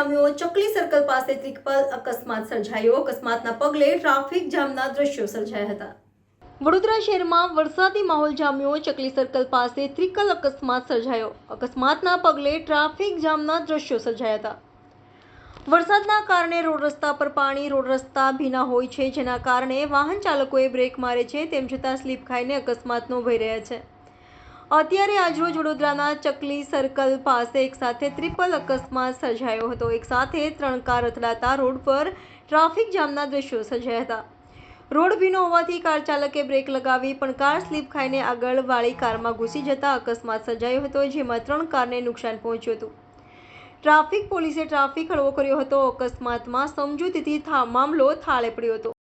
જામ્યો। ચકલી સર્કલ પાસે ત્રિપલ અકસ્માત સર્જાયો। અકસ્માતના પગલે ટ્રાફિક જામના દ્રશ્યો સર્જાયા હતા। વડોદરા શહેરમાં વરસાદી માહોલ જામ્યો। ચકલી સર્કલ પાસે ત્રિપલ અકસ્માત સર્જાયો। અકસ્માતના પગલે ટ્રાફિક જામના દ્રશ્યો સર્જાયા હતા। વરસાદના કારણે રોડ રસ્તા પર પાણી, રોડ રસ્તા ભીના હોય છે, જેના કારણે વાહન ચાલકોએ બ્રેક મારે છે, તેમ છતાં સ્લીપ ખાઈને અકસ્માતનો ભય રહે છે। અત્યારે આજરોજ વડોદરાના ચકલી સર્કલ પાસે એક સાથે ત્રિપલ અકસ્માત સર્જાયો હતો। એક સાથે 3 કાર અથડાતા રોડ પર ટ્રાફિક જામના દ્રશ્યો સર્જાયા હતા। રોડ ભીનો હોવાથી કાર ચાલકે બ્રેક લગાવી, પણ કાર સ્લીપ ખાઈને આગળ વાળી કારમાં ઘૂસી જતા અકસ્માત સર્જાયો હતો, જેમાં 3 કારને નુકસાન પહોંચ્યું હતું। ટ્રાફિક પોલીસે ટ્રાફિક હળવો કર્યો હતો। અકસ્માતમાં સમજૂતીથી મામલો થાળે પડ્યો હતો।